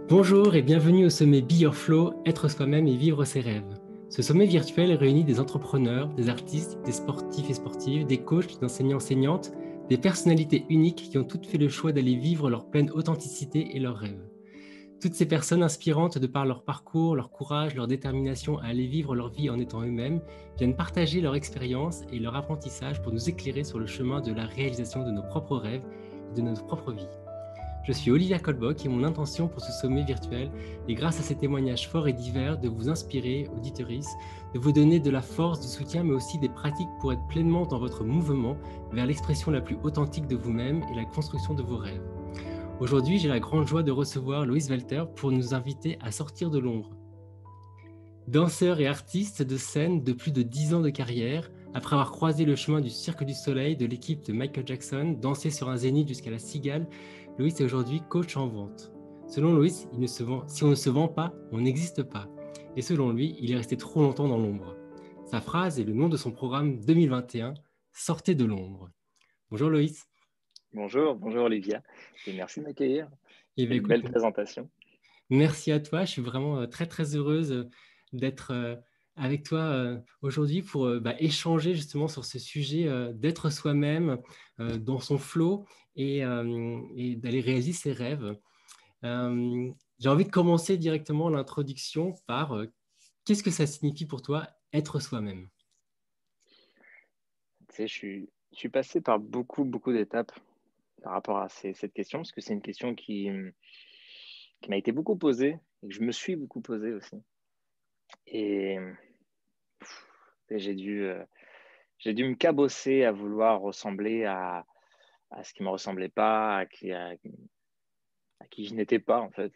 Bonjour et bienvenue au sommet Be Your Flow, être soi-même et vivre ses rêves. Ce sommet virtuel réunit des entrepreneurs, des artistes, des sportifs et sportives, des coachs, des enseignants-enseignantes, des personnalités uniques qui ont toutes fait le choix d'aller vivre leur pleine authenticité et leurs rêves. Toutes ces personnes inspirantes de par leur parcours, leur courage, leur détermination à aller vivre leur vie en étant eux-mêmes, viennent partager leur expérience et leur apprentissage pour nous éclairer sur le chemin de la réalisation de nos propres rêves et de notre propre vie. Je suis Olivia Kolbock et mon intention pour ce sommet virtuel est, grâce à ces témoignages forts et divers, de vous inspirer, auditorices, de vous donner de la force, du soutien, mais aussi des pratiques pour être pleinement dans votre mouvement vers l'expression la plus authentique de vous-même et la construction de vos rêves. Aujourd'hui, j'ai la grande joie de recevoir Loïs Walter pour nous inviter à sortir de l'ombre. Danseur et artiste de scène de plus de 10 ans de carrière, après avoir croisé le chemin du Cirque du Soleil, de l'équipe de Michael Jackson, dansé sur un zénith jusqu'à la Cigale, Loïs est aujourd'hui coach en vente. Selon Loïs, si on ne se vend pas, on n'existe pas. Et selon lui, il est resté trop longtemps dans l'ombre. Sa phrase est le nom de son programme 2021, Sortez de l'ombre. Bonjour Loïs. Bonjour, bonjour Olivia, et merci de m'accueillir. Eh C'est bien, une écoute, belle présentation. merci à toi. Je suis vraiment très, très heureuse d'être avec toi aujourd'hui pour échanger justement sur ce sujet d'être soi-même dans son flow et d'aller réaliser ses rêves. J'ai envie de commencer directement l'introduction par qu'est-ce que ça signifie pour toi être soi-même? Tu sais, je suis passé par beaucoup d'étapes par rapport à cette question, parce que c'est une question qui m'a été beaucoup posée, et que je me suis beaucoup posée aussi. Et j'ai dû me cabosser à vouloir ressembler à ce qui ne me ressemblait pas, à qui je n'étais pas, en fait,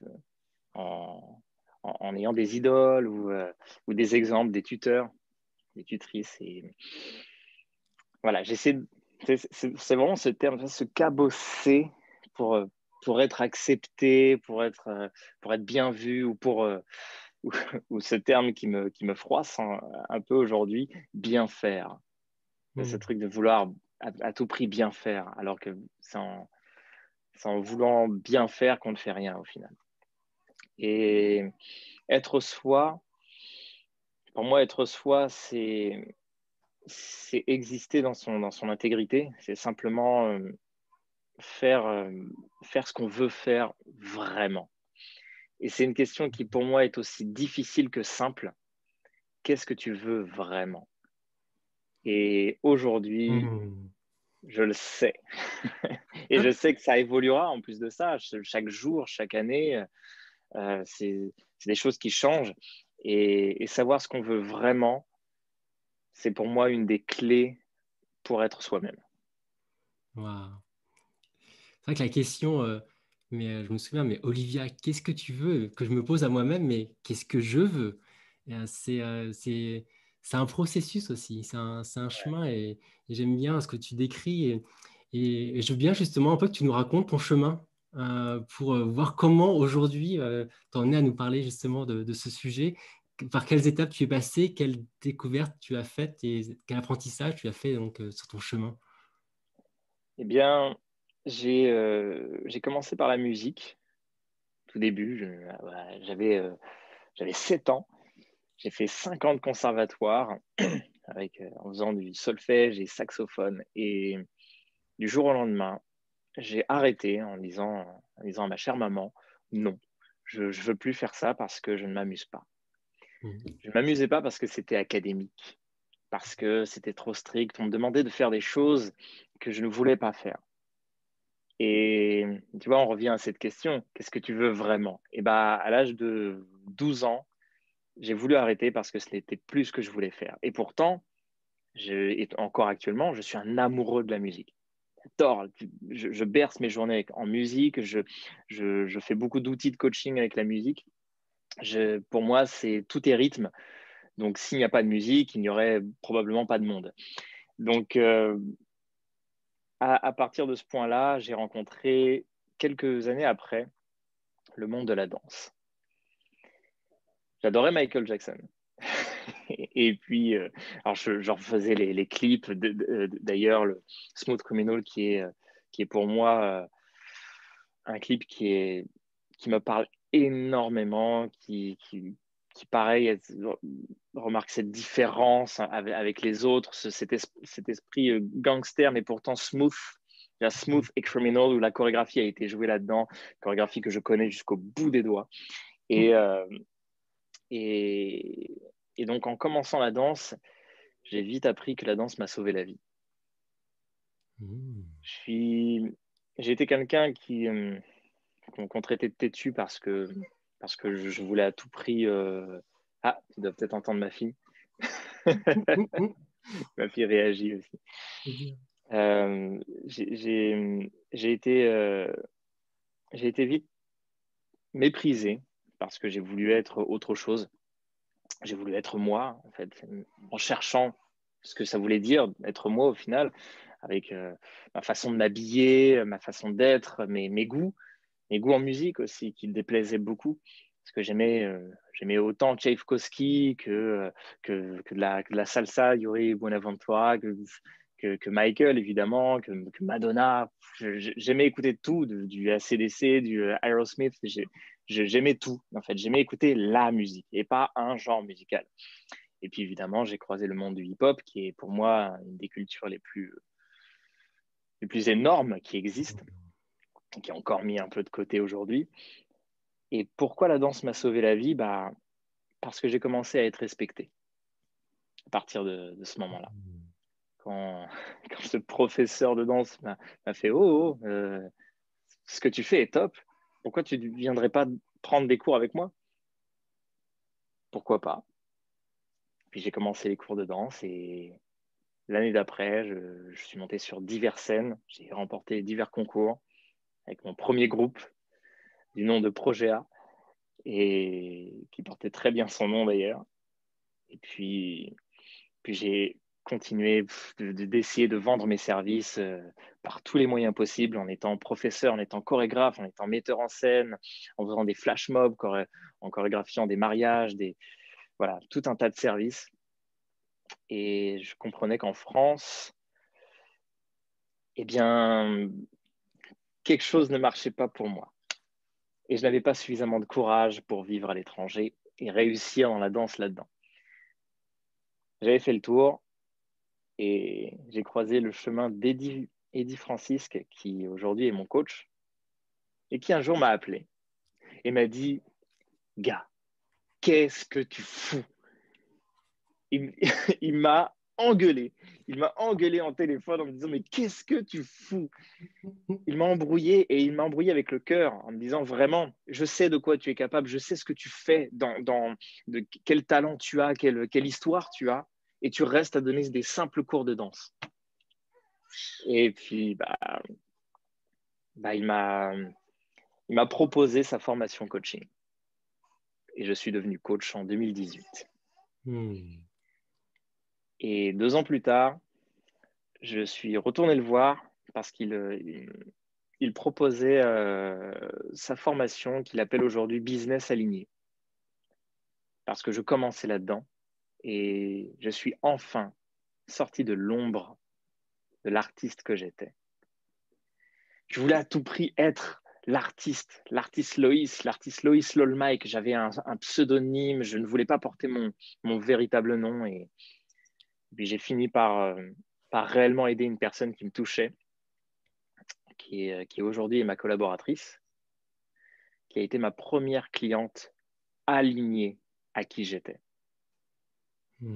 en, en ayant des idoles ou des exemples, des tuteurs, des tutrices. Et voilà, c'est vraiment ce terme, se cabosser pour, pour être accepté, pour être bien vu, ou, ou ce terme qui me froisse un peu aujourd'hui, bien faire. Ce Hmm. truc de vouloir à tout prix bien faire, alors que c'est en voulant bien faire qu'on ne fait rien au final. Et être soi, pour moi, être soi, c'est exister dans son intégrité. C'est simplement faire, euh, faire ce qu'on veut faire vraiment. Et c'est une question qui, pour moi, est aussi difficile que simple. Qu'est-ce que tu veux vraiment? Et aujourd'hui, Hmm. je le sais. Et je sais que ça évoluera en plus de ça. Chaque jour, chaque année, c'est des choses qui changent. Et savoir ce qu'on veut vraiment, c'est pour moi une des clés pour être soi-même. Waouh. C'est vrai que la question, je me souviens, mais Olivia, qu'est-ce que tu veux? Que je me pose à moi-même, mais qu'est-ce que je veux? C'est un processus aussi, c'est un chemin et j'aime bien ce que tu décris et je veux bien justement un peu que tu nous racontes ton chemin pour voir comment aujourd'hui tu en es à nous parler justement de ce sujet, par quelles étapes tu es passé, quelles découvertes tu as faites et quel apprentissage tu as fait donc, sur ton chemin. Eh bien, j'ai commencé par la musique. Tout début, voilà, j'avais 7 ans. J'ai fait 5 ans de conservatoire en faisant du solfège et saxophone. Et du jour au lendemain, j'ai arrêté en disant à ma chère maman, non, je ne veux plus faire ça parce que je ne m'amuse pas. Mhm. Je ne m'amusais pas parce que c'était académique, parce que c'était trop strict. On me demandait de faire des choses que je ne voulais pas faire. Et tu vois, on revient à cette question, qu'est-ce que tu veux vraiment? Et bah, à l'âge de 12 ans, j'ai voulu arrêter parce que ce n'était plus ce que je voulais faire. Et pourtant, et encore actuellement, je suis un amoureux de la musique. J'adore, je berce mes journées en musique, je fais beaucoup d'outils de coaching avec la musique. Pour moi, tout est rythme. Donc, s'il n'y a pas de musique, il n'y aurait probablement pas de monde. Donc, à partir de ce point-là, j'ai rencontré quelques années après le monde de la danse. J'adorais Michael Jackson. Et puis, alors je refaisais les clips. D'ailleurs, le Smooth Criminal qui est pour moi un clip qui me parle énormément, qui pareil, remarque cette différence avec les autres, cet esprit gangster, mais pourtant smooth. La Smooth et Criminal, où la chorégraphie a été jouée là-dedans, chorégraphie que je connais jusqu'au bout des doigts. Et, et, et donc, en commençant la danse, j'ai vite appris que la danse m'a sauvé la vie. J'ai été quelqu'un qu'on traitait de têtu parce que je voulais à tout prix... Ah, tu dois peut-être entendre ma fille. Ma fille réagit aussi. J'ai été vite méprisé parce que j'ai voulu être autre chose. J'ai voulu être moi, en fait, en cherchant ce que ça voulait dire être moi au final, avec ma façon de m'habiller, ma façon d'être, mes goûts en musique aussi, qui me déplaisaient beaucoup. Parce que j'aimais autant Tchaïkovski que de la salsa, Yuri Buenaventura, que Michael, évidemment, que Madonna. J'aimais écouter tout, du AC/DC, du Aerosmith. J'aimais tout, en fait. J'aimais écouter la musique et pas un genre musical. Et puis, évidemment, j'ai croisé le monde du hip-hop, qui est pour moi une des cultures les plus énormes qui existent, qui est encore mis un peu de côté aujourd'hui. Et pourquoi la danse m'a sauvé la vie? Parce que j'ai commencé à être respecté à partir de ce moment-là. Quand ce professeur de danse m'a fait « Oh, ce que tu fais est top. Pourquoi tu ne viendrais pas prendre des cours avec moi ?» Pourquoi pas? Puis j'ai commencé les cours de danse et l'année d'après, je suis monté sur diverses scènes. J'ai remporté divers concours avec mon premier groupe du nom de Projet A et qui portait très bien son nom d'ailleurs. Et puis j'ai continué d'essayer de vendre mes services par tous les moyens possibles, en étant professeur, en étant chorégraphe, en étant metteur en scène, en faisant des flash mobs, en chorégraphiant des mariages, voilà, tout un tas de services. Et je comprenais qu'en France, eh bien, quelque chose ne marchait pas pour moi. Et je n'avais pas suffisamment de courage pour vivre à l'étranger et réussir dans la danse là-dedans. J'avais fait le tour et j'ai croisé le chemin d'Eddie Francisque, qui aujourd'hui est mon coach, et qui un jour m'a appelé et m'a dit « Gars, qu'est-ce que tu fous ?» Il m'a engueulé. Il m'a engueulé en téléphone en me disant « Mais qu'est-ce que tu fous ?» Il m'a embrouillé et il m'a embrouillé avec le cœur en me disant « Vraiment, je sais de quoi tu es capable, je sais ce que tu fais, de quel talent tu as, quelle histoire tu as, et tu restes à donner des simples cours de danse. » Et puis, il m'a proposé sa formation coaching. Et je suis devenu coach en 2018. Et 2 ans plus tard, je suis retourné le voir parce qu'il proposait sa formation qu'il appelle aujourd'hui Business Aligné. Parce que je commençais là-dedans et je suis enfin sorti de l'ombre de l'artiste que j'étais. Je voulais à tout prix être l'artiste Loïs Lolmike. J'avais un pseudonyme, je ne voulais pas porter mon véritable nom. Et puis j'ai fini par réellement aider une personne qui me touchait, qui aujourd'hui est ma collaboratrice, qui a été ma première cliente alignée à qui j'étais.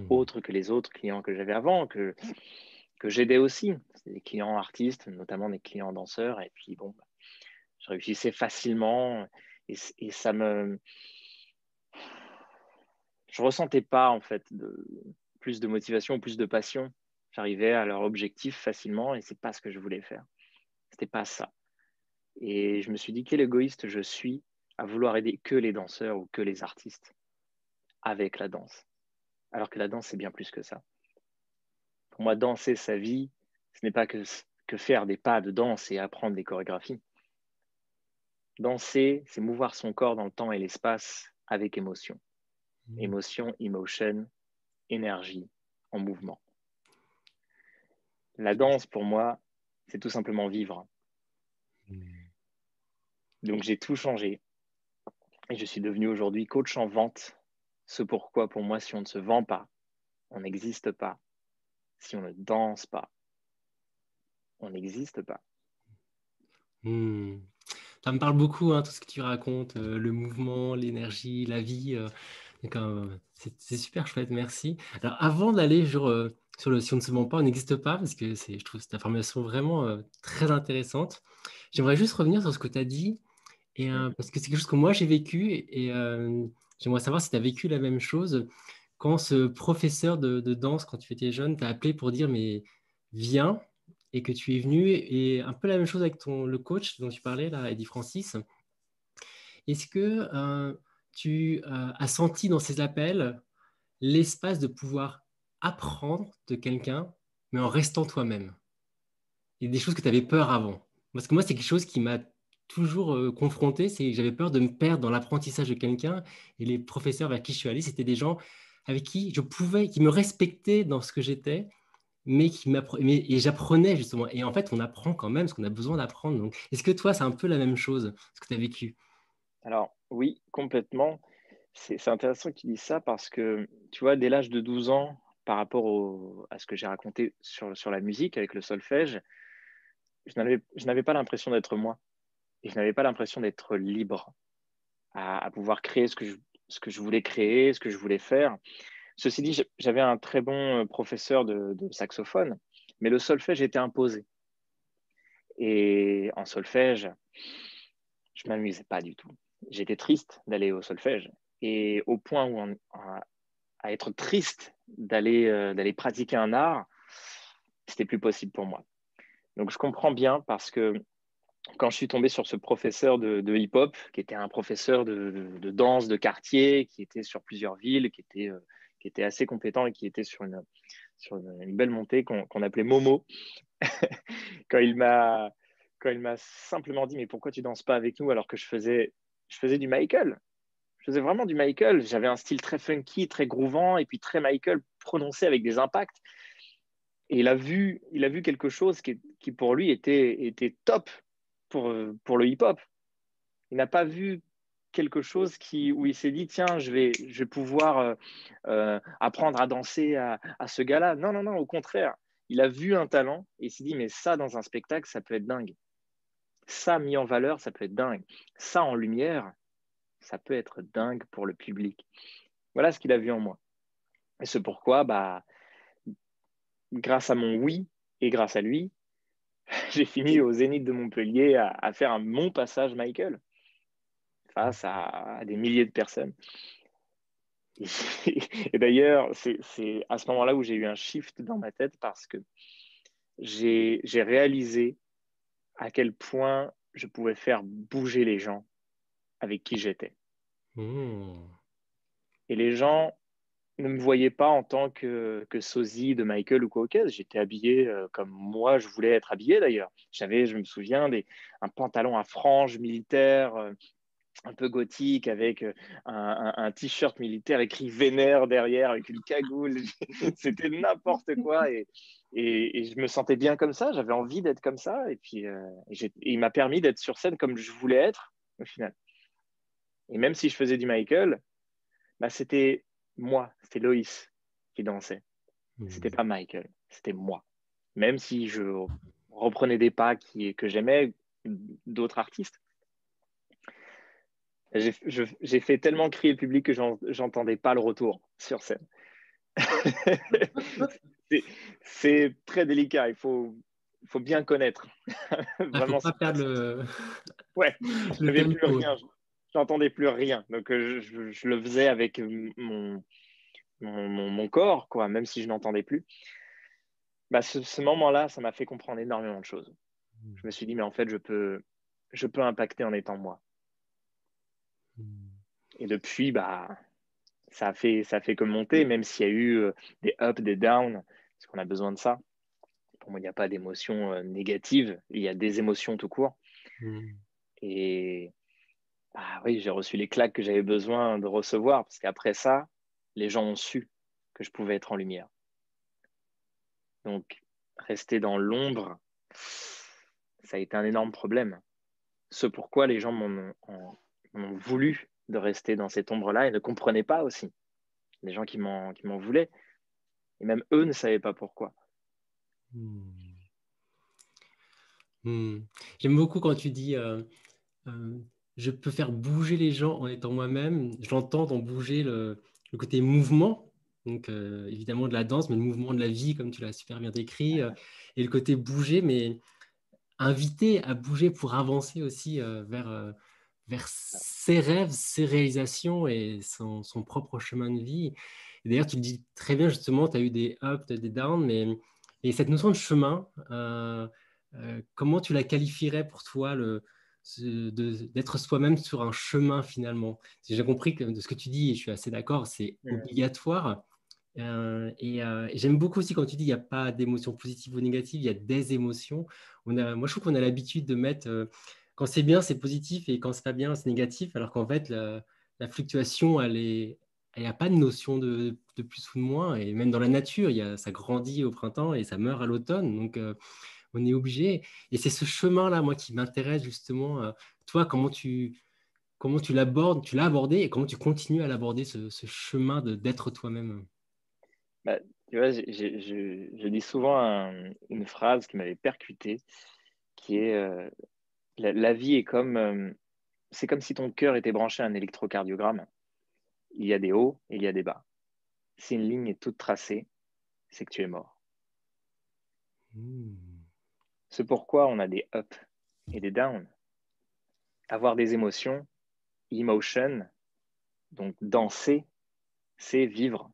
Autre que les autres clients que j'avais avant, que j'aidais aussi. C'était des clients artistes, notamment des clients danseurs. Et puis je réussissais facilement et ça me... Je ressentais pas en fait plus de motivation, plus de passion. J'arrivais à leur objectif facilement et c'est pas ce que je voulais faire. C'était pas ça. Et je me suis dit quel égoïste je suis à vouloir aider que les danseurs ou que les artistes avec la danse. Alors que la danse, c'est bien plus que ça. Pour moi, danser sa vie, ce n'est pas que faire des pas de danse et apprendre des chorégraphies. Danser, c'est mouvoir son corps dans le temps et l'espace avec émotion. Émotion, emotion, énergie en mouvement. La danse, pour moi, c'est tout simplement vivre. Donc, j'ai tout changé. Et je suis devenu aujourd'hui coach en vente. Ce pourquoi, pour moi, si on ne se vend pas, on n'existe pas. Si on ne danse pas, on n'existe pas. Hmm. Ça me parle beaucoup, hein, tout ce que tu racontes, le mouvement, l'énergie, la vie. Donc, c'est super chouette, merci. Alors, avant d'aller sur le si on ne se ment pas, on n'existe pas, parce que je trouve cette information vraiment très intéressante, j'aimerais juste revenir sur ce que tu as dit, parce que c'est quelque chose que moi j'ai vécu, j'aimerais savoir si tu as vécu la même chose quand ce professeur de danse, quand tu étais jeune, t'a appelé pour dire, mais viens, et que tu es venu, et un peu la même chose avec le coach dont tu parlais, là, Eddie Francis. Est-ce que tu as senti dans ces appels l'espace de pouvoir apprendre de quelqu'un, mais en restant toi-même? Et des choses que tu avais peur avant. Parce que moi, c'est quelque chose qui m'a toujours confronté, c'est que j'avais peur de me perdre dans l'apprentissage de quelqu'un. Et les professeurs vers qui je suis allé, c'était des gens avec qui je pouvais, qui me respectaient dans ce que j'étais, mais et j'apprenais justement. Et en fait, on apprend quand même ce qu'on a besoin d'apprendre. Donc, est-ce que toi, c'est un peu la même chose, ce que tu as vécu? Alors, oui, complètement. C'est intéressant que tu dises ça parce que, tu vois, dès l'âge de 12 ans, par rapport à ce que j'ai raconté sur la musique avec le solfège, je n'avais pas l'impression d'être moi et je n'avais pas l'impression d'être libre à pouvoir créer ce que je voulais créer, ce que je voulais faire. Ceci dit, j'avais un très bon professeur de saxophone, mais le solfège était imposé. Et en solfège, je m'amusais pas du tout. J'étais triste d'aller au solfège. Et au point où à être triste d'aller pratiquer un art, c'était plus possible pour moi. Donc je comprends bien parce que quand je suis tombé sur ce professeur de hip-hop, qui était un professeur de danse de quartier, qui était sur plusieurs villes, qui était assez compétent et qui était sur une belle montée qu'on appelait Momo, quand il m'a quand il m'a simplement dit mais pourquoi tu danses pas avec nous alors que je faisais du Michael. Je faisais vraiment du Michael. J'avais un style très funky, très groovant et puis très Michael prononcé avec des impacts. Et il a vu quelque chose qui pour lui était top pour le hip-hop. Il n'a pas vu quelque chose où il s'est dit tiens je vais pouvoir apprendre à danser à ce gars-là. Non non non, au contraire, il a vu un talent et il s'est dit mais ça dans un spectacle ça peut être dingue. Ça mis en valeur ça peut être dingue. Ça en lumière ça peut être dingue pour le public. Voilà ce qu'il a vu en moi. Et c'est pourquoi bah grâce à mon oui et grâce à lui j'ai fini au Zénith de Montpellier à faire mon passage Michael face à des milliers de personnes. Et d'ailleurs, c'est à ce moment-là où j'ai eu un shift dans ma tête parce que j'ai réalisé à quel point je pouvais faire bouger les gens avec qui j'étais. Hmm. Et les gens ne me voyaient pas en tant que sosie de Michael ou quoi que. J'étais habillé comme moi je voulais être habillé d'ailleurs. J'avais, je me souviens, un pantalon à franges militaire, un peu gothique avec un t-shirt militaire écrit Vénère derrière avec une cagoule. C'était n'importe quoi et je me sentais bien comme ça. J'avais envie d'être comme ça et puis il m'a permis d'être sur scène comme je voulais être au final. Et même si je faisais du Michael, bah, c'était moi, c'était Loïs qui dansait. C'était Hmm. pas Michael, c'était moi. Même si je reprenais des pas que j'aimais d'autres artistes. J'ai fait tellement crier le public que j'entendais pas le retour sur scène. c'est c'est très délicat, faut bien connaître. Ah, faut Vraiment, pas perdre ouais, le j'avais plus tempo. rien, j'entendais plus rien. Donc je le faisais avec mon corps, quoi, même si je n'entendais plus. Bah, ce moment-là, ça m'a fait comprendre énormément de choses. Je me suis dit, mais en fait, je peux impacter en étant moi. Hmm. Et depuis, bah, ça a fait que monter, même s'il y a eu des ups, des downs, parce qu'on a besoin de ça. Pour moi, il n'y a pas d'émotions négatives, il y a des émotions tout court. Hmm. Et bah, oui, j'ai reçu les claques que j'avais besoin de recevoir, parce qu'après ça, les gens ont su que je pouvais être en lumière. Donc, rester dans l'ombre, ça a été un énorme problème. Ce pourquoi les gens m'en ont voulu de rester dans cette ombre-là et ne comprenaient pas aussi. Des gens qui m'en voulaient. Et même eux ne savaient pas pourquoi. Hmm. Hmm. J'aime beaucoup quand tu dis euh, je peux faire bouger les gens en étant moi-même. Je l'entends dans bouger le côté mouvement, donc évidemment de la danse, mais le mouvement de la vie, comme tu l'as super bien décrit, et le côté bouger, mais inviter à bouger pour avancer aussi vers ses rêves, ses réalisations et son propre chemin de vie. Et d'ailleurs, tu le dis très bien, justement, tu as eu des ups, des downs, mais et cette notion de chemin, comment tu la qualifierais pour toi, d'être soi-même sur un chemin finalement? J'ai compris que de ce que tu dis, et je suis assez d'accord, c'est obligatoire. Et j'aime beaucoup aussi quand tu dis il n'y a pas d'émotions positives ou négatives, il y a des émotions. Moi, je trouve qu'on a l'habitude de mettre quand c'est bien, c'est positif et quand c'est pas bien, c'est négatif, alors qu'en fait, la fluctuation, il n'y a pas de notion de plus ou de moins. Et même dans la nature, ça grandit au printemps et ça meurt à l'automne. Donc, on est obligé. Et c'est ce chemin-là, moi, qui m'intéresse justement. Toi, comment tu l'abordes, tu l'as abordé et comment tu continues à l'aborder, ce chemin d'être toi-même. Bah, tu vois, je dis souvent une phrase qui m'avait percuté, qui est la vie est comme, c'est comme si ton cœur était branché à un électrocardiogramme. Il y a des hauts et il y a des bas. Si une ligne est toute tracée, c'est que tu es mort. Hmm. C'est pourquoi on a des ups et des downs. Avoir des émotions, emotion, donc danser, c'est vivre.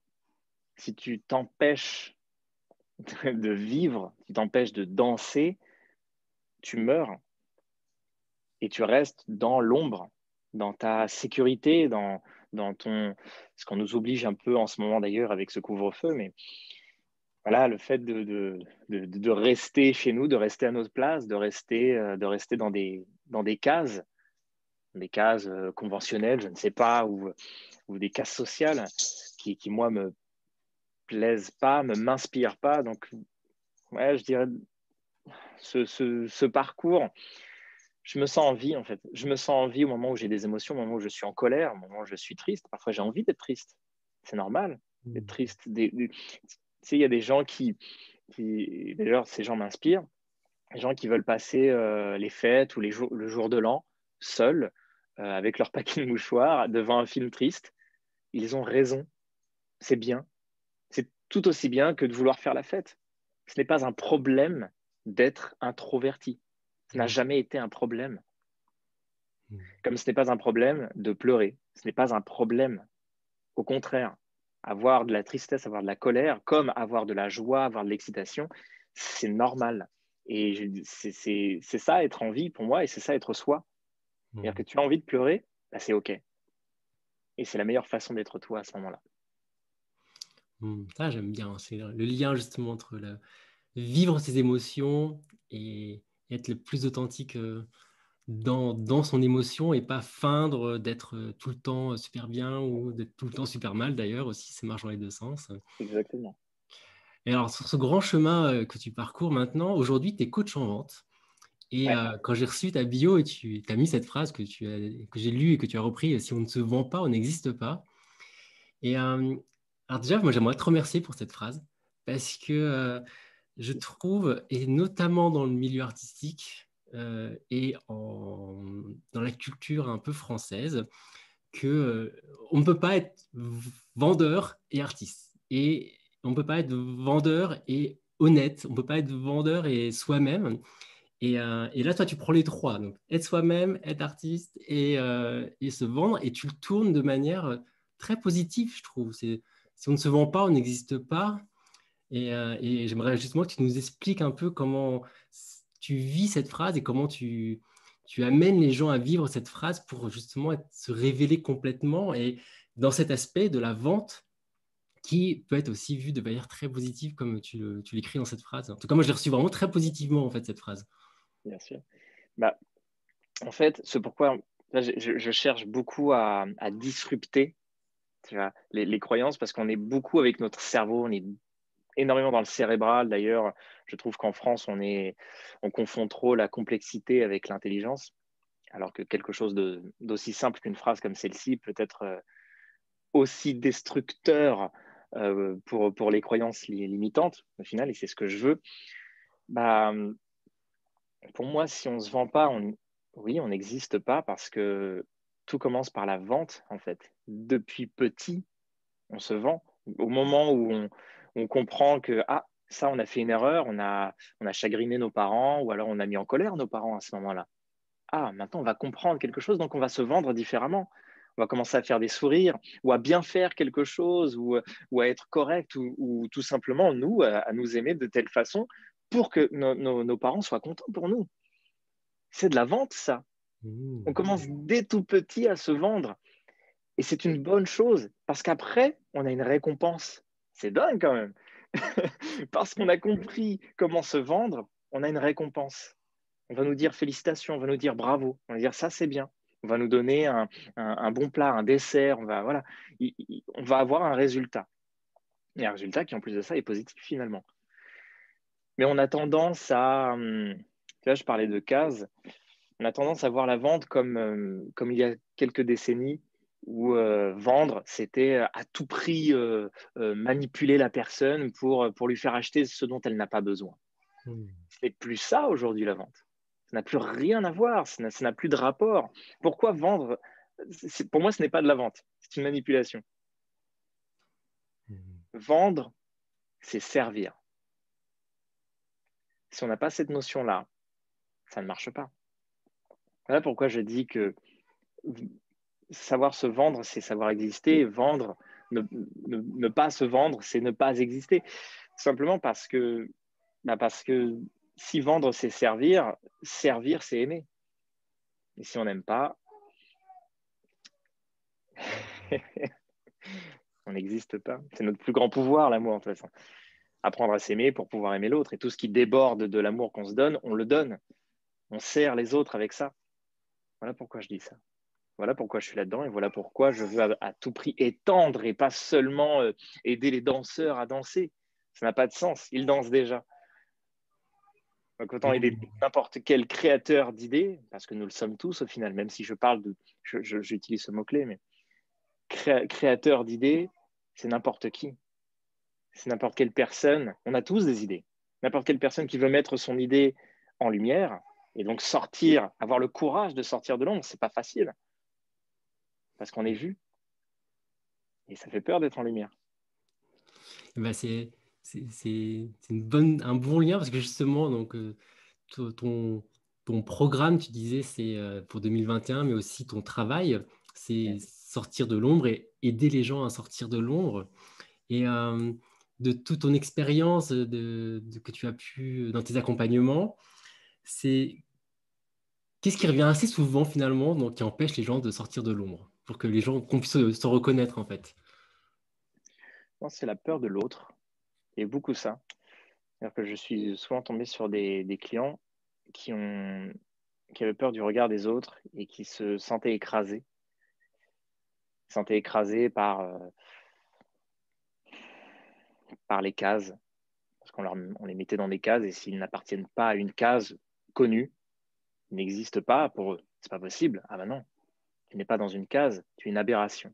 Si tu t'empêches de vivre, tu t'empêches de danser, tu meurs et tu restes dans l'ombre, dans ta sécurité, dans ton... Ce qu'on nous oblige un peu en ce moment d'ailleurs avec ce couvre-feu, mais voilà, le fait de rester chez nous, de rester à notre place, de rester dans des cases conventionnelles, je ne sais pas, ou des cases sociales qui, moi, me plaisent pas, m'inspirent pas. Donc, ouais, je dirais, ce parcours, je me sens en vie, en fait. Je me sens en vie au moment où j'ai des émotions, au moment où je suis en colère, au moment où je suis triste. Parfois, j'ai envie d'être triste. C'est normal d'être triste. Tu sais, il y a des gens d'ailleurs, ces gens m'inspirent, des gens qui veulent passer les fêtes ou le jour de l'an seuls, avec leur paquet de mouchoirs, devant un film triste. Ils ont raison. C'est bien. C'est tout aussi bien que de vouloir faire la fête. Ce n'est pas un problème d'être introverti. Ce n'a jamais été un problème. Comme ce n'est pas un problème de pleurer. Ce n'est pas un problème. Au contraire, avoir de la tristesse, avoir de la colère, comme avoir de la joie, avoir de l'excitation, c'est normal. Et c'est ça être en vie pour moi et c'est ça être soi. C'est-à-dire que tu as envie de pleurer, bah, c'est OK. Et c'est la meilleure façon d'être toi à ce moment-là. Ça, j'aime bien. C'est le lien justement entre vivre ses émotions et être le plus authentique dans son émotion et pas feindre d'être tout le temps super bien ou d'être tout le temps super mal d'ailleurs aussi, ça marche dans les deux sens. Exactement. Et alors, sur ce grand chemin que tu parcours maintenant, aujourd'hui, tu es coach en vente. Et Ouais. quand j'ai reçu ta bio et tu as mis cette phrase que j'ai lue et que tu as repris, si on ne se vend pas, on n'existe pas. Et alors déjà, moi, j'aimerais te remercier pour cette phrase parce que je trouve, et notamment dans le milieu artistique dans la culture un peu française, que on ne peut pas être vendeur et artiste. Et on ne peut pas être vendeur et honnête. On ne peut pas être vendeur et soi-même. Et là, toi, tu prends les trois. Donc, être soi-même, être artiste et se vendre. Et tu le tournes de manière très positive, je trouve. Si on ne se vend pas, on n'existe pas. Et j'aimerais justement que tu nous expliques un peu comment tu vis cette phrase et comment tu amènes les gens à vivre cette phrase pour justement se révéler complètement et dans cet aspect de la vente qui peut être aussi vu de manière très positive comme tu l'écris dans cette phrase. En tout cas, moi, je l'ai reçu vraiment très positivement, en fait, cette phrase. Bien sûr. Bah, en fait, c'est pourquoi là, je cherche beaucoup à disrupter, tu vois, les croyances parce qu'on est beaucoup avec notre cerveau, on est énormément dans le cérébral. D'ailleurs, je trouve qu'en France, on confond trop la complexité avec l'intelligence. Alors que quelque chose d'aussi simple qu'une phrase comme celle-ci peut être aussi destructeur pour les croyances limitantes, au final, et c'est ce que je veux. Bah, pour moi, si on ne se vend pas, oui, on n'existe pas parce que tout commence par la vente, en fait. Depuis petit, on se vend. Au moment où on comprend que, ah, ça, on a fait une erreur, on a chagriné nos parents, ou alors on a mis en colère nos parents à ce moment-là. Ah, maintenant, on va comprendre quelque chose, donc on va se vendre différemment. On va commencer à faire des sourires, ou à bien faire quelque chose, ou à être correct, ou tout simplement, nous, à nous aimer de telle façon pour que nos parents soient contents pour nous. C'est de la vente, ça. On commence dès tout petit à se vendre. Et c'est une bonne chose, parce qu'après, on a une récompense. C'est dingue quand même. Parce qu'on a compris comment se vendre, on a une récompense. On va nous dire félicitations, on va nous dire bravo, on va dire ça c'est bien. On va nous donner un bon plat, un dessert, voilà. On va avoir un résultat. Et un résultat qui en plus de ça est positif finalement. Mais on a tendance là je parlais de cases, on a tendance à voir la vente comme il y a quelques décennies où vendre, c'était à tout prix manipuler la personne pour lui faire acheter ce dont elle n'a pas besoin. Ce n'est plus ça aujourd'hui la vente. Ça n'a plus rien à voir, ça n'a plus de rapport. Pourquoi vendre? Pour moi, ce n'est pas de la vente, c'est une manipulation. Vendre, c'est servir. Si on n'a pas cette notion-là, ça ne marche pas. Voilà pourquoi je dis que savoir se vendre, c'est savoir exister. Vendre, ne pas se vendre, c'est ne pas exister. Simplement parce que si vendre, c'est servir, servir, c'est aimer. Et si on n'aime pas, on n'existe pas. C'est notre plus grand pouvoir, l'amour, de toute façon. Apprendre à s'aimer pour pouvoir aimer l'autre. Et tout ce qui déborde de l'amour qu'on se donne, on le donne. On sert les autres avec ça. Voilà pourquoi je dis ça. Voilà pourquoi je suis là-dedans et voilà pourquoi je veux à tout prix étendre et pas seulement aider les danseurs à danser. Ça n'a pas de sens. Ils dansent déjà. Donc autant aider n'importe quel créateur d'idées, parce que nous le sommes tous au final, même si j'utilise ce mot-clé, mais créateur d'idées, c'est n'importe qui. C'est n'importe quelle personne. On a tous des idées. N'importe quelle personne qui veut mettre son idée en lumière et donc sortir, avoir le courage de sortir de l'ombre, c'est pas facile. Parce qu'on est vu. Et ça fait peur d'être en lumière. Bah, c'est un bon lien parce que justement, donc, ton programme, tu disais, c'est pour 2021, mais aussi ton travail, c'est sortir de l'ombre et aider les gens à sortir de l'ombre. Et de toute ton expérience que tu as pu dans tes accompagnements, c'est qu'est-ce qui revient assez souvent finalement, donc qui empêche les gens de sortir de l'ombre, pour que les gens qu'on puisse se reconnaître en fait. C'est la peur de l'autre. Il y a beaucoup ça. C'est-à-dire que je suis souvent tombé sur des clients qui avaient peur du regard des autres et qui se sentaient écrasés. Ils se sentaient écrasés par les cases, parce on les mettait dans des cases et s'ils n'appartiennent pas à une case connue, ils n'existent pas pour eux. C'est pas possible. Ah ben non, tu n'es pas dans une case, tu es une aberration.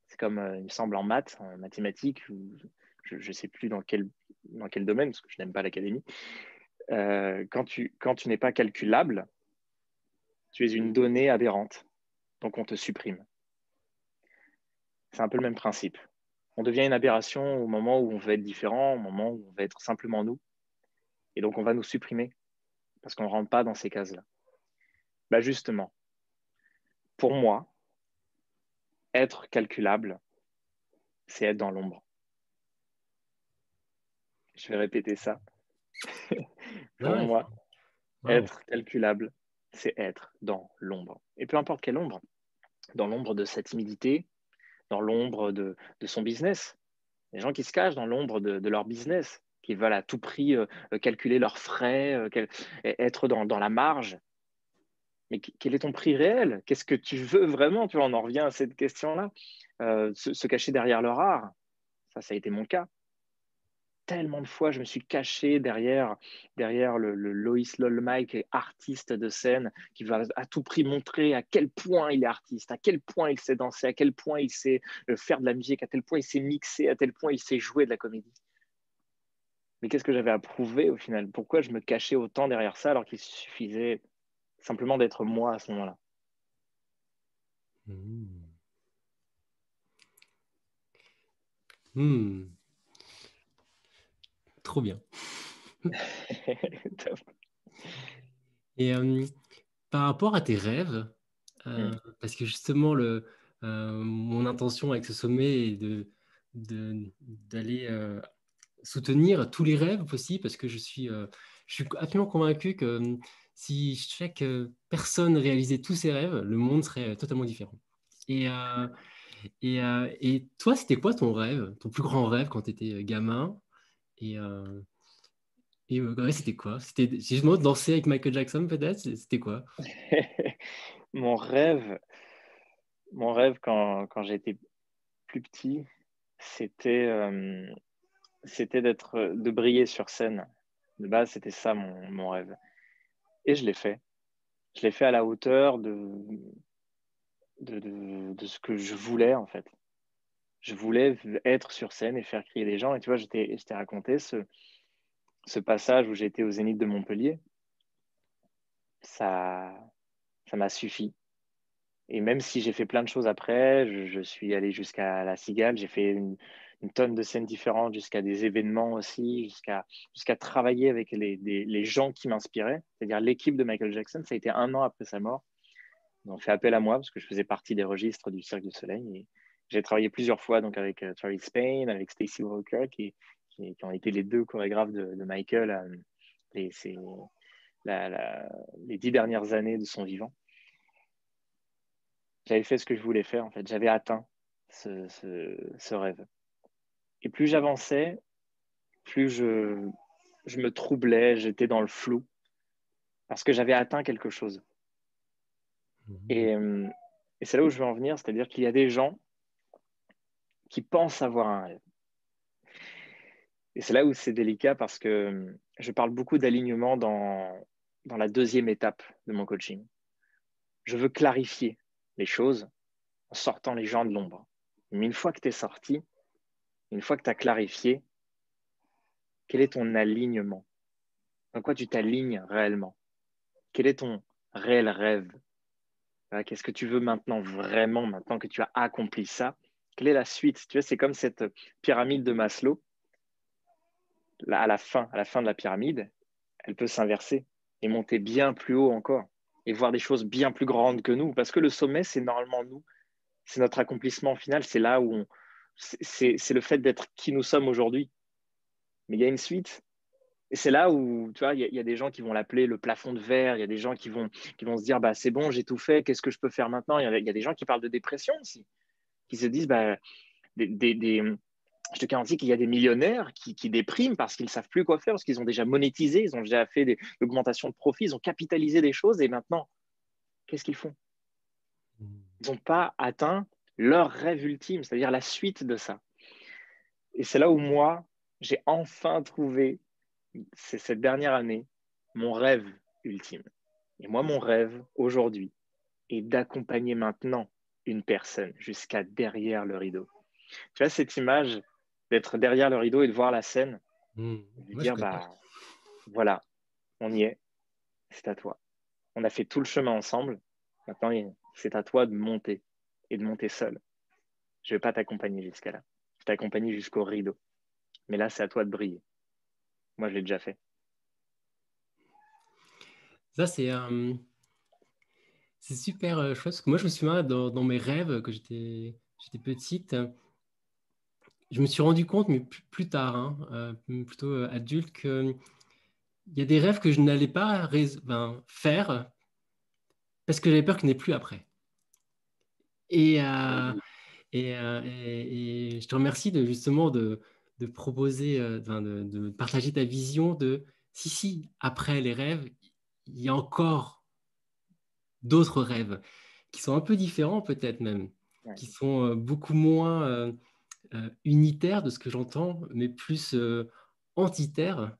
C'est comme, il me semble, en maths, en mathématiques, je ne sais plus dans quel domaine, parce que je n'aime pas l'académie. Quand tu n'es pas calculable, tu es une donnée aberrante. Donc, on te supprime. C'est un peu le même principe. On devient une aberration au moment où on veut être différent, au moment où on veut être simplement nous. Et donc, on va nous supprimer parce qu'on ne rentre pas dans ces cases-là. Bah justement, pour moi, être calculable, c'est être dans l'ombre. Je vais répéter ça. Pour Ouais. moi, Wow. être calculable, c'est être dans l'ombre. Et peu importe quelle ombre, dans l'ombre de sa timidité, dans l'ombre de son business. Les gens qui se cachent dans l'ombre de leur business, qui veulent à tout prix calculer leurs frais, être dans la marge. Mais quel est ton prix réel? Qu'est-ce que tu veux vraiment? Tu vois, on en revient à cette question-là. Se cacher derrière leur art, ça a été mon cas. tellement de fois, je me suis caché derrière le Loïs Lolmai, qui est artiste de scène, qui va à tout prix montrer à quel point il est artiste, à quel point il sait danser, à quel point il sait faire de la musique, à tel point il sait mixer, à tel point il sait jouer de la comédie. Mais qu'est-ce que j'avais à prouver au final? Pourquoi je me cachais autant derrière ça alors qu'il suffisait simplement d'être moi à ce moment-là? Hmm. Hmm. Trop bien. Top. Et par rapport à tes rêves, Hmm. parce que justement, mon intention avec ce sommet est d'aller soutenir tous les rêves possibles, parce que je suis absolument convaincu que si chaque personne réalisait tous ses rêves, le monde serait totalement différent. Et, et toi, c'était quoi ton rêve, ton plus grand rêve quand tu étais gamin? Et, ouais, c'était quoi? C'était justement danser avec Michael Jackson, peut-être? C'était quoi? Mon rêve, mon rêve quand j'étais plus petit, c'était de briller sur scène. De base, c'était ça mon rêve. Et je l'ai fait. Je l'ai fait à la hauteur de ce que je voulais, en fait. Je voulais être sur scène et faire crier les gens. Et tu vois, je t'ai raconté ce passage où j'étais au Zénith de Montpellier. Ça, ça m'a suffi. Et même si j'ai fait plein de choses après, je suis allé jusqu'à la Cigale, j'ai fait une tonne de scènes différentes, jusqu'à des événements aussi, jusqu'à travailler avec les gens qui m'inspiraient, c'est-à-dire l'équipe de Michael Jackson. Ça a été 1 an après sa mort. Ils ont fait appel à moi parce que je faisais partie des registres du Cirque du Soleil. Et j'ai travaillé plusieurs fois donc avec Travis Payne, avec Stacey Walker, qui ont été les 2 chorégraphes de Michael les, c'est les 10 dernières années de son vivant. J'avais fait ce que je voulais faire, en fait. J'avais atteint ce rêve. Et plus j'avançais, plus je me troublais, j'étais dans le flou, parce que j'avais atteint quelque chose. Mhm. Et c'est là où je veux en venir, c'est-à-dire qu'il y a des gens qui pensent avoir un rêve. Et c'est là où c'est délicat, parce que je parle beaucoup d'alignement dans la 2e étape de mon coaching. Je veux clarifier les choses en sortant les gens de l'ombre. Mais une fois que tu es sorti, une fois que tu as clarifié, quel est ton alignement? Dans quoi tu t'alignes réellement? Quel est ton réel rêve? Qu'est-ce que tu veux maintenant, vraiment, maintenant que tu as accompli ça? Quelle est la suite? Tu vois, c'est comme cette pyramide de Maslow. Là, à la fin de la pyramide, elle peut s'inverser et monter bien plus haut encore et voir des choses bien plus grandes que nous. Parce que le sommet, c'est normalement nous. C'est notre accomplissement final. C'est là où c'est le fait d'être qui nous sommes aujourd'hui. Mais il y a une suite. Et c'est là où, tu vois, il y a des gens qui vont l'appeler le plafond de verre. Il y a des gens qui vont se dire, bah, c'est bon, j'ai tout fait, qu'est-ce que je peux faire maintenant? Il y a des gens qui parlent de dépression aussi, qui se disent, bah, je te garantis qu'il y a des millionnaires qui dépriment parce qu'ils ne savent plus quoi faire, parce qu'ils ont déjà monétisé, ils ont déjà fait des augmentations de profits, ils ont capitalisé des choses et maintenant, qu'est-ce qu'ils font? Ils n'ont pas atteint leur rêve ultime, c'est-à-dire la suite de ça. Et c'est là où moi, j'ai enfin trouvé, c'est cette dernière année, mon rêve ultime. Et moi, mon rêve aujourd'hui est d'accompagner maintenant une personne jusqu'à derrière le rideau. Tu vois cette image d'être derrière le rideau et de voir la scène, et de Moi, je dire, connais pas. bah voilà, on y est, c'est à toi. On a fait tout le chemin ensemble, maintenant c'est à toi de monter et de monter seul. Je ne vais pas t'accompagner jusqu'à là. Je t'accompagne jusqu'au rideau. Mais là, c'est à toi de briller. Moi, je l'ai déjà fait. Ça, c'est super chouette, parce que moi, je me souviens dans mes rêves, que j'étais petite, je me suis rendu compte, mais plus tard, hein, plutôt adulte, qu'il y a des rêves que je n'allais pas faire parce que j'avais peur qu'il n'y ait plus après. Et, et je te remercie justement de proposer, de partager ta vision de si, après les rêves, il y a encore d'autres rêves qui sont un peu différents peut-être même, Ouais. qui sont beaucoup moins unitaires de ce que j'entends, mais plus anti-terre.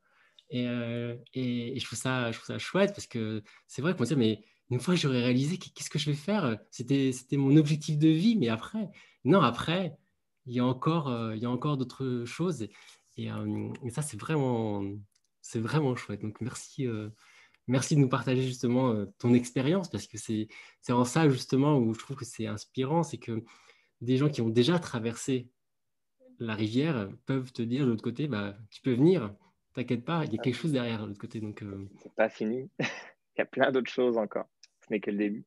Et je trouve ça chouette parce que c'est vrai qu'on se dit, mais une fois que j'aurais réalisé, qu'est-ce que je vais faire? C'était mon objectif de vie, mais après, non, après, il y a encore d'autres choses. Et ça, c'est vraiment chouette. Donc, merci, merci de nous partager justement ton expérience parce que c'est en ça justement où je trouve que c'est inspirant, c'est que des gens qui ont déjà traversé la rivière peuvent te dire de l'autre côté, bah, tu peux venir, t'inquiète pas, il y a quelque chose derrière de l'autre côté. Donc, C'est pas fini. Il y a plein d'autres choses encore. Ce n'est que le début.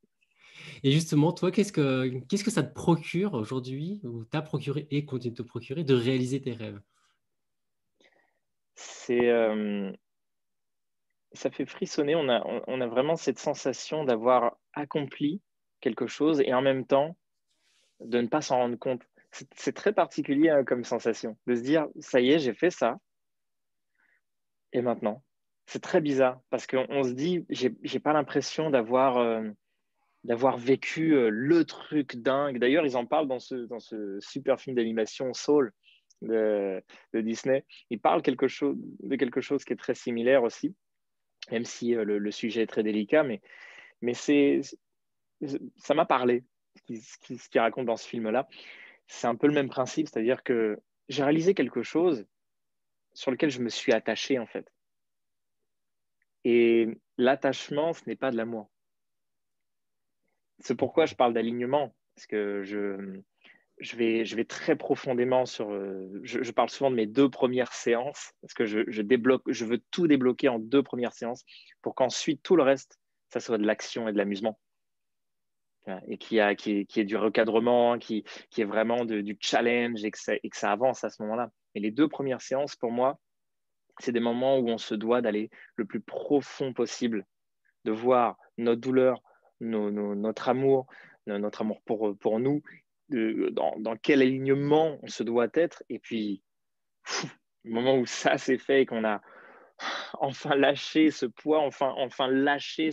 et justement, toi, qu'est-ce que ça te procure aujourd'hui, ou t'as procuré et continue de te procurer, de réaliser tes rêves? C'est, ça fait frissonner. On a vraiment cette sensation d'avoir accompli quelque chose et en même temps de ne pas s'en rendre compte. C'est très particulier hein, comme sensation de se dire, ça y est, j'ai fait ça. Et maintenant? C'est très bizarre parce qu'on se dit, j'ai pas l'impression d'avoir vécu le truc dingue. D'ailleurs, ils en parlent dans ce super film d'animation Soul de Disney. Ils parlent de quelque chose qui est très similaire aussi, même si le sujet est très délicat, mais ça m'a parlé, ce qu'il raconte dans ce film-là. C'est un peu le même principe, c'est-à-dire que j'ai réalisé quelque chose sur lequel je me suis attaché en fait. Et l'attachement, ce n'est pas de l'amour. C'est pourquoi je parle d'alignement, parce que je vais très profondément sur. Je parle souvent de mes deux premières séances, parce que je veux tout débloquer en deux premières séances pour qu'ensuite tout le reste, ça soit de l'action et de l'amusement. Et qui est du recadrement, qui est vraiment du challenge et que ça avance à ce moment-là. Et les deux premières séances, pour moi, c'est des moments où on se doit d'aller le plus profond possible, de voir notre douleur, notre amour pour nous, dans quel alignement on se doit être. Et puis, le moment où ça s'est fait et qu'on a enfin lâché ce poids, enfin lâché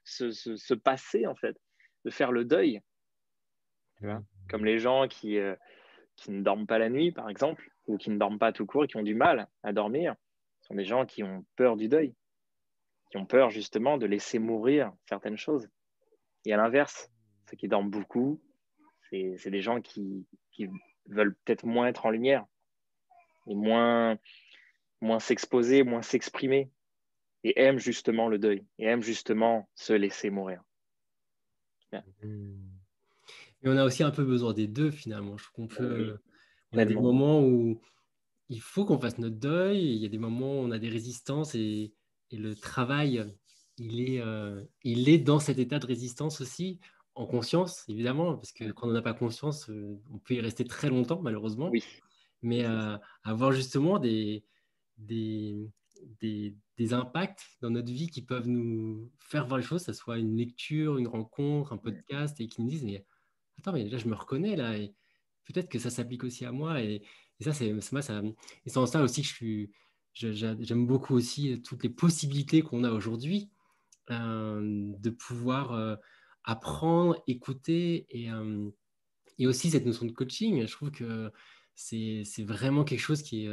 ce passé, en fait, de faire le deuil. Tu vois comme les gens qui ne dorment pas la nuit, par exemple, ou qui ne dorment pas tout court et qui ont du mal à dormir, ce sont des gens qui ont peur du deuil, qui ont peur justement de laisser mourir certaines choses. Et à l'inverse, ceux qui dorment beaucoup, c'est des gens qui veulent peut-être moins être en lumière et moins s'exposer, moins s'exprimer et aiment justement le deuil et aiment justement se laisser mourir. Bien. Hmm. Et on a aussi un peu besoin des deux finalement. Je trouve qu'on Oui, peut, on a des pleinement. moments où il faut qu'on fasse notre deuil, et il y a des moments où on a des résistances et le travail, il est dans cet état de résistance aussi, en conscience évidemment, parce que quand on n'a pas conscience, on peut y rester très longtemps malheureusement. Oui, Mais c'est ça. avoir justement des, des impacts dans notre vie qui peuvent nous faire voir les choses, que ce soit une lecture, une rencontre, un podcast, et qui nous disent, mais attends, mais là, je me reconnais, là, et peut-être que ça s'applique aussi à moi. Et ça, c'est moi, ça, et c'est en ça aussi que j'aime beaucoup aussi toutes les possibilités qu'on a aujourd'hui de pouvoir apprendre, écouter et aussi cette notion de coaching. Je trouve que c'est vraiment quelque chose qui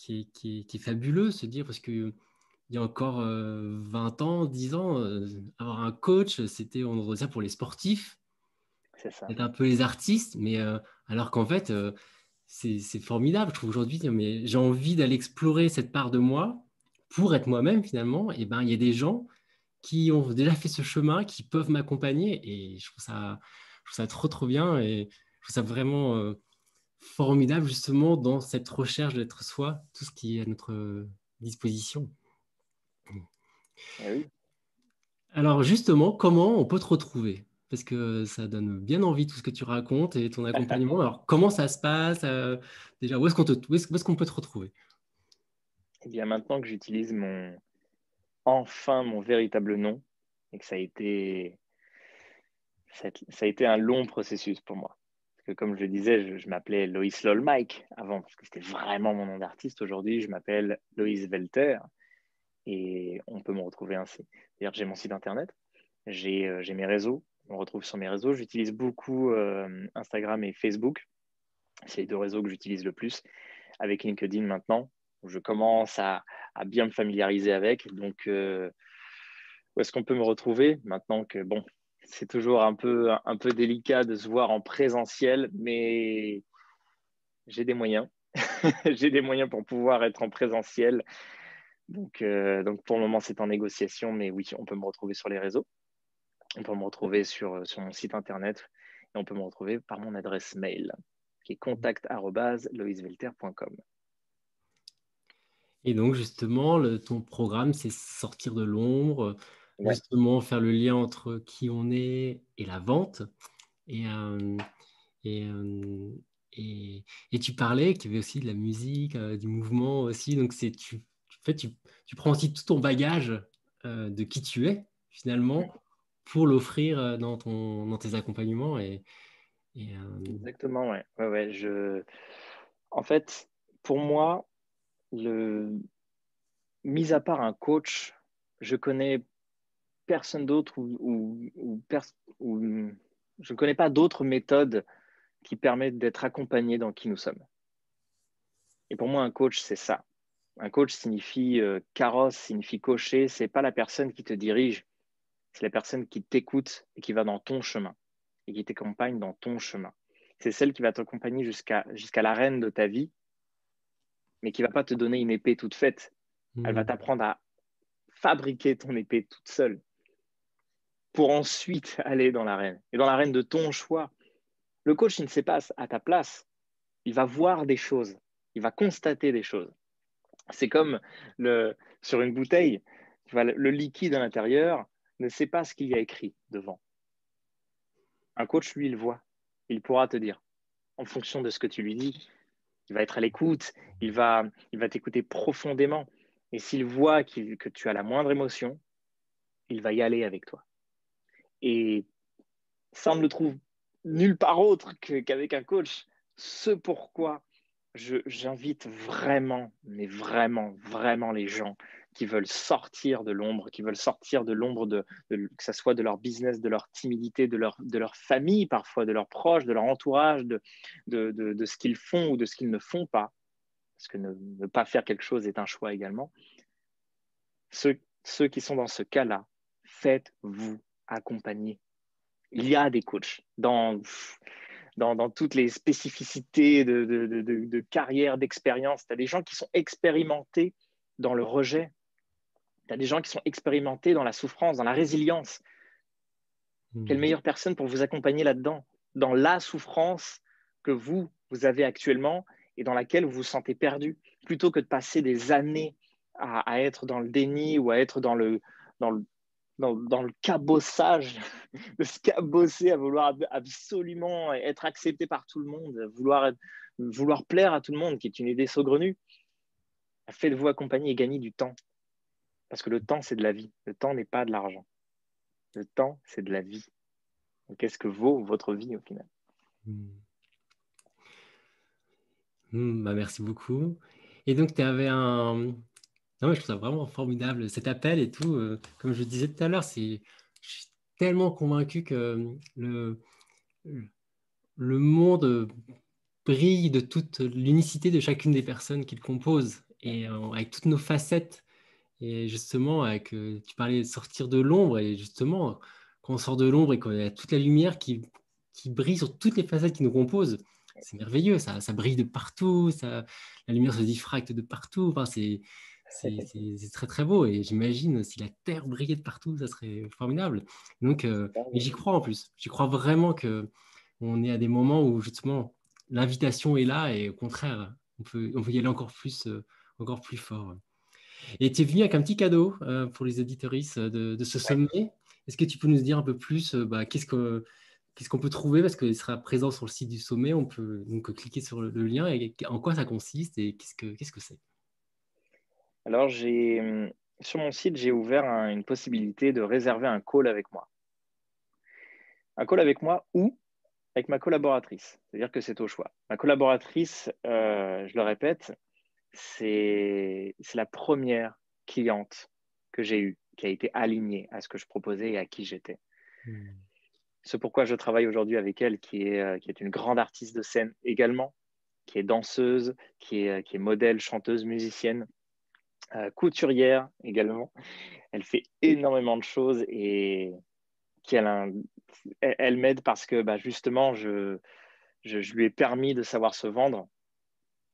est fabuleux, se dire, parce que il y a encore 20 ans, 10 ans, avoir un coach, c'était, on dirait ça pour les sportifs, C'est ça. peut-être un peu les artistes, mais alors qu'en fait, c'est formidable. Je trouve aujourd'hui, mais j'ai envie d'aller explorer cette part de moi pour être moi-même finalement. Et ben, il y a des gens qui ont déjà fait ce chemin, qui peuvent m'accompagner, et je trouve ça trop, trop bien, et je trouve ça vraiment formidable justement dans cette recherche d'être soi, tout ce qui est à notre disposition. Eh oui. Alors justement, comment on peut te retrouver? Parce que ça donne bien envie tout ce que tu racontes et ton accompagnement. Alors comment ça se passe? Déjà, où est-ce qu'on peut te retrouver? Eh bien, maintenant que j'utilise enfin mon véritable nom, et que ça a été un long processus pour moi. Parce que comme je le disais, je m'appelais Loïs Lolmike avant, parce que c'était vraiment mon nom d'artiste. Aujourd'hui, je m'appelle Loïs Welter et on peut me retrouver ainsi. D'ailleurs, j'ai mon site internet, j'ai mes réseaux, on me retrouve sur mes réseaux. J'utilise beaucoup Instagram et Facebook. C'est les deux réseaux que j'utilise le plus, avec LinkedIn maintenant. Je commence à bien me familiariser avec. Donc, où est-ce qu'on peut me retrouver maintenant que, bon, c'est toujours un peu délicat de se voir en présentiel, mais j'ai des moyens. J'ai des moyens pour pouvoir être en présentiel. Donc pour le moment, c'est en négociation, mais oui, on peut me retrouver sur les réseaux. On peut me retrouver sur mon site internet et on peut me retrouver par mon adresse mail qui est contact@loisvelter.com. Et donc, justement, ton programme, c'est sortir de l'ombre, Ouais, justement faire le lien entre qui on est et la vente. Et, et, euh, et tu parlais qu'il y avait aussi de la musique, du mouvement aussi. Donc, en fait, tu prends aussi tout ton bagage de qui tu es, finalement, pour l'offrir dans tes accompagnements. Et, exactement, ouais. Ouais, ouais, En fait, pour moi, mis à part un coach, je connais personne d'autre ou je ne connais pas d'autres méthodes qui permettent d'être accompagné dans qui nous sommes. Et pour moi, un coach, c'est ça. Un coach signifie carrosse, signifie cocher. C'est pas la personne qui te dirige, c'est la personne qui t'écoute et qui va dans ton chemin et qui t'accompagne dans ton chemin. C'est celle qui va t'accompagner jusqu'à l'arène de ta vie, mais qui va pas te donner une épée toute faite. Elle va hmm, t'apprendre à fabriquer ton épée toute seule pour ensuite aller dans l'arène. Et dans l'arène de ton choix, le coach, il ne sait pas à ta place. Il va voir des choses. Il va constater des choses. C'est comme sur une bouteille, tu vois, le liquide à l'intérieur ne sait pas ce qu'il y a écrit devant. Un coach, lui, il voit. Il pourra te dire, en fonction de ce que tu lui dis, il va être à l'écoute, il va t'écouter profondément. Et s'il voit que tu as la moindre émotion, il va y aller avec toi. Et ça, on ne le trouve nulle part autre qu'avec un coach. Ce pourquoi j'invite vraiment, mais vraiment, vraiment les gens qui veulent sortir de l'ombre, qui veulent sortir de l'ombre que ce soit de leur business, de leur timidité, de leur famille parfois, de leurs proches, de leur entourage, de ce qu'ils font ou de ce qu'ils ne font pas. Parce que ne pas faire quelque chose est un choix également. Ceux qui sont dans ce cas-là, faites-vous accompagner. Il y a des coachs dans toutes les spécificités de carrière, d'expérience. Tu as des gens qui sont expérimentés dans le rejet. Tu as des gens qui sont expérimentés dans la souffrance, dans la résilience. Quelle hmm. meilleure personne pour vous accompagner là-dedans, dans la souffrance que vous avez actuellement et dans laquelle vous vous sentez perdu, plutôt que de passer des années à être dans le déni ou à être dans le, dans le cabossage, de se cabosser à vouloir absolument être accepté par tout le monde, vouloir plaire à tout le monde, qui est une idée saugrenue. Faites-vous accompagner et gagner du temps. Parce que le temps, c'est de la vie. Le temps n'est pas de l'argent. Le temps, c'est de la vie. Qu'est-ce que vaut votre vie au final? Hmm. Bah, merci beaucoup. Et donc, tu avais un... Non, mais je trouve ça vraiment formidable, cet appel et tout. Comme je disais tout à l'heure, je suis tellement convaincu que le monde brille de toute l'unicité de chacune des personnes qu'il compose et avec toutes nos facettes. Et justement, tu parlais de sortir de l'ombre et justement, quand on sort de l'ombre et qu'on a toute la lumière qui brille sur toutes les facettes qui nous composent, c'est merveilleux, ça brille de partout, la lumière se diffracte de partout. Enfin, c'est très très beau et j'imagine si la Terre brillait de partout, ça serait formidable. Donc, mais j'y crois en plus, j'y crois vraiment que on est à des moments où justement l'invitation est là et au contraire, on peut y aller encore plus fort. Et tu es venu avec un petit cadeau pour les éditoristes de ce Ouais. sommet. Est-ce que tu peux nous dire un peu plus qu'est-ce qu'on peut trouver parce qu'il sera présent sur le site du sommet. On peut donc cliquer sur le lien et en quoi ça consiste et qu'est-ce que c'est? Alors, sur mon site, j'ai ouvert une possibilité de réserver un call avec moi. Un call avec moi ou avec ma collaboratrice. C'est-à-dire que c'est au choix. Ma collaboratrice, je le répète, c'est la première cliente que j'ai eue, qui a été alignée à ce que je proposais et à qui j'étais. C'est pourquoi je travaille aujourd'hui avec elle, qui est une grande artiste de scène également, qui est danseuse, qui est modèle, chanteuse, musicienne, couturière également. Elle fait énormément de choses et elle m'aide parce que justement, je lui ai permis de savoir se vendre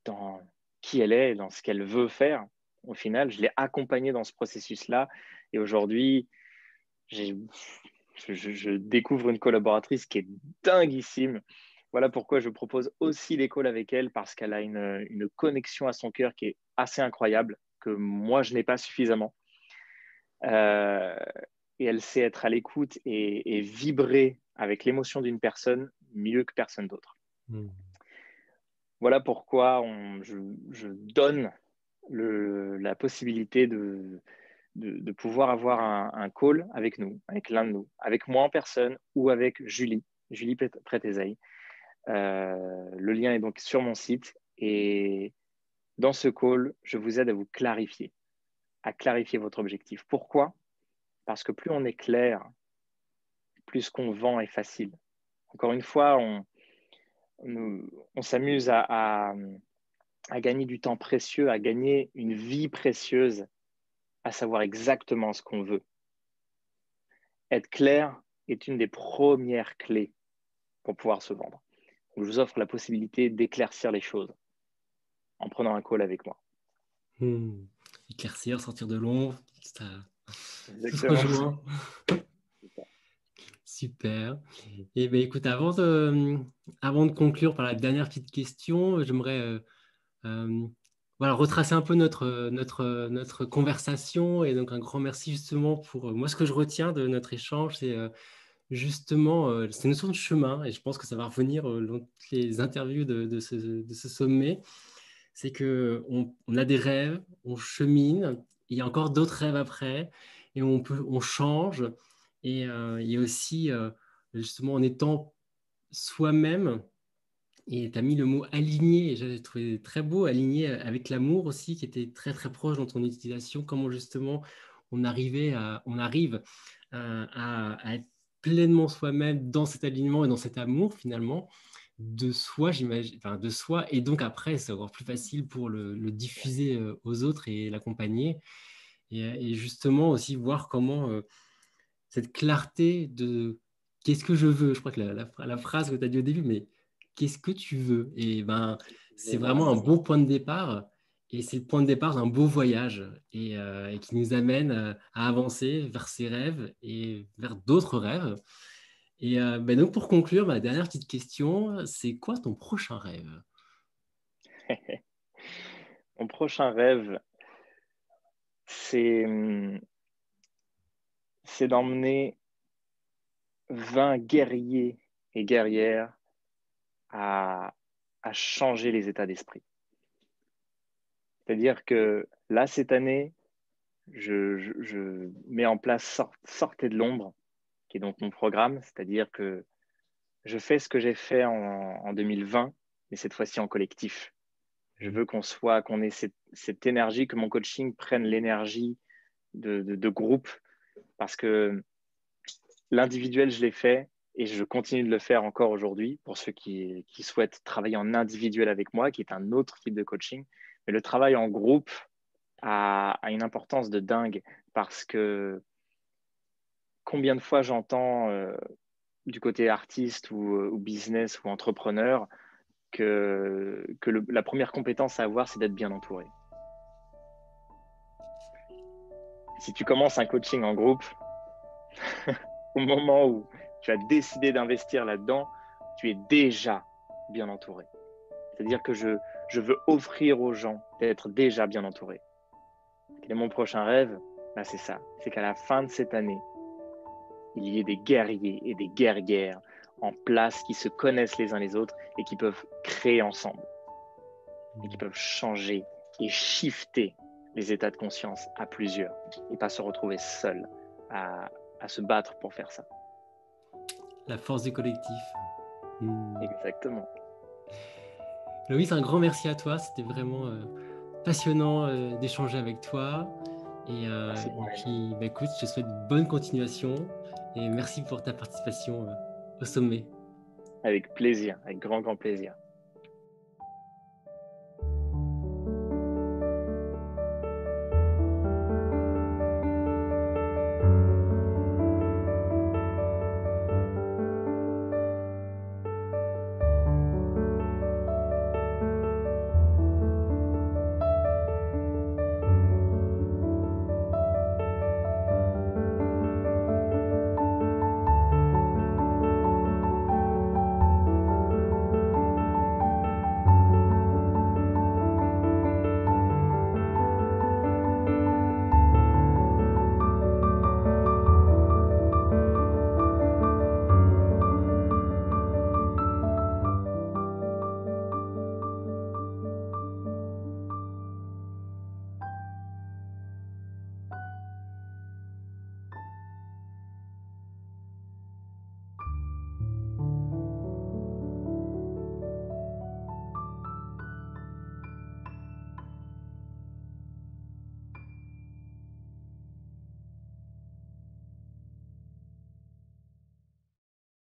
dans qui elle est, dans ce qu'elle veut faire. Au final, je l'ai accompagnée dans ce processus-là. Et aujourd'hui, je découvre une collaboratrice qui est dinguissime. Voilà pourquoi je propose aussi l'école avec elle, parce qu'elle a une connexion à son cœur qui est assez incroyable, que moi, je n'ai pas suffisamment. Euh, et elle sait être à l'écoute et vibrer avec l'émotion d'une personne mieux que personne d'autre. Voilà pourquoi je donne la possibilité de pouvoir avoir un call avec nous, avec l'un de nous, avec moi en personne ou avec Julie Prétézaï. Le lien est donc sur mon site et dans ce call, je vous aide à clarifier votre objectif. Pourquoi? Parce que plus on est clair, plus ce qu'on vend est facile. Encore une fois, on s'amuse à gagner du temps précieux, à gagner une vie précieuse, à savoir exactement ce qu'on veut. Être clair est une des premières clés pour pouvoir se vendre. Je vous offre la possibilité d'éclaircir les choses en prenant un call avec moi. Éclaircir, sortir de l'ombre, ça tout se Exactement. rejoint. Super. Et ben écoute, avant de conclure par la dernière petite question, j'aimerais voilà, retracer un peu notre conversation. Et donc un grand merci justement pour moi, ce que je retiens de notre échange, c'est justement cette notion de chemin. Et je pense que ça va revenir dans toutes les interviews de ce sommet. C'est qu'on a des rêves, on chemine, il y a encore d'autres rêves après, et on change. Et il y a aussi, justement, en étant soi-même, et tu as mis le mot aligné, et j'ai trouvé très beau, aligné avec l'amour aussi, qui était très très proche dans ton utilisation, comment justement on arrive à être pleinement soi-même dans cet alignement et dans cet amour finalement de soi, j'imagine, enfin de soi, et donc après c'est encore plus facile pour le diffuser aux autres et l'accompagner, et justement aussi voir comment cette clarté de qu'est-ce que je veux, je crois que la phrase que tu as dit au début, mais qu'est-ce que tu veux? Et ben, c'est vraiment un bon point de départ. Et c'est le point de départ d'un beau voyage et qui nous amène à avancer vers ses rêves et vers d'autres rêves. Et ben donc pour conclure, ma dernière petite question, c'est quoi ton prochain rêve? Mon prochain rêve, c'est d'emmener 20 guerriers et guerrières à changer les états d'esprit. C'est-à-dire que là, cette année, je mets en place Sortez de l'ombre, qui est donc mon programme, c'est-à-dire que je fais ce que j'ai fait en 2020, mais cette fois-ci en collectif. Je veux qu'on ait cette énergie, que mon coaching prenne l'énergie de groupe, parce que l'individuel, je l'ai fait et je continue de le faire encore aujourd'hui pour ceux qui souhaitent travailler en individuel avec moi, qui est un autre type de coaching. Mais le travail en groupe a une importance de dingue, parce que combien de fois j'entends du côté artiste ou business ou entrepreneur que la première compétence à avoir, c'est d'être bien entouré. Si tu commences un coaching en groupe, au moment où tu as décidé d'investir là-dedans, tu es déjà bien entouré. C'est-à-dire que je veux offrir aux gens d'être déjà bien entourés. Quel est mon prochain rêve? Ben, c'est ça. C'est qu'à la fin de cette année, il y ait des guerriers et des guerrières en place qui se connaissent les uns les autres et qui peuvent créer ensemble. Et qui peuvent changer et shifter les états de conscience à plusieurs et pas se retrouver seuls à se battre pour faire ça. La force du collectif. Exactement. Loïs, un grand merci à toi. C'était vraiment passionnant d'échanger avec toi. Et puis, bah, écoute, je te souhaite bonne continuation et merci pour ta participation au sommet. Avec plaisir, avec grand, grand plaisir.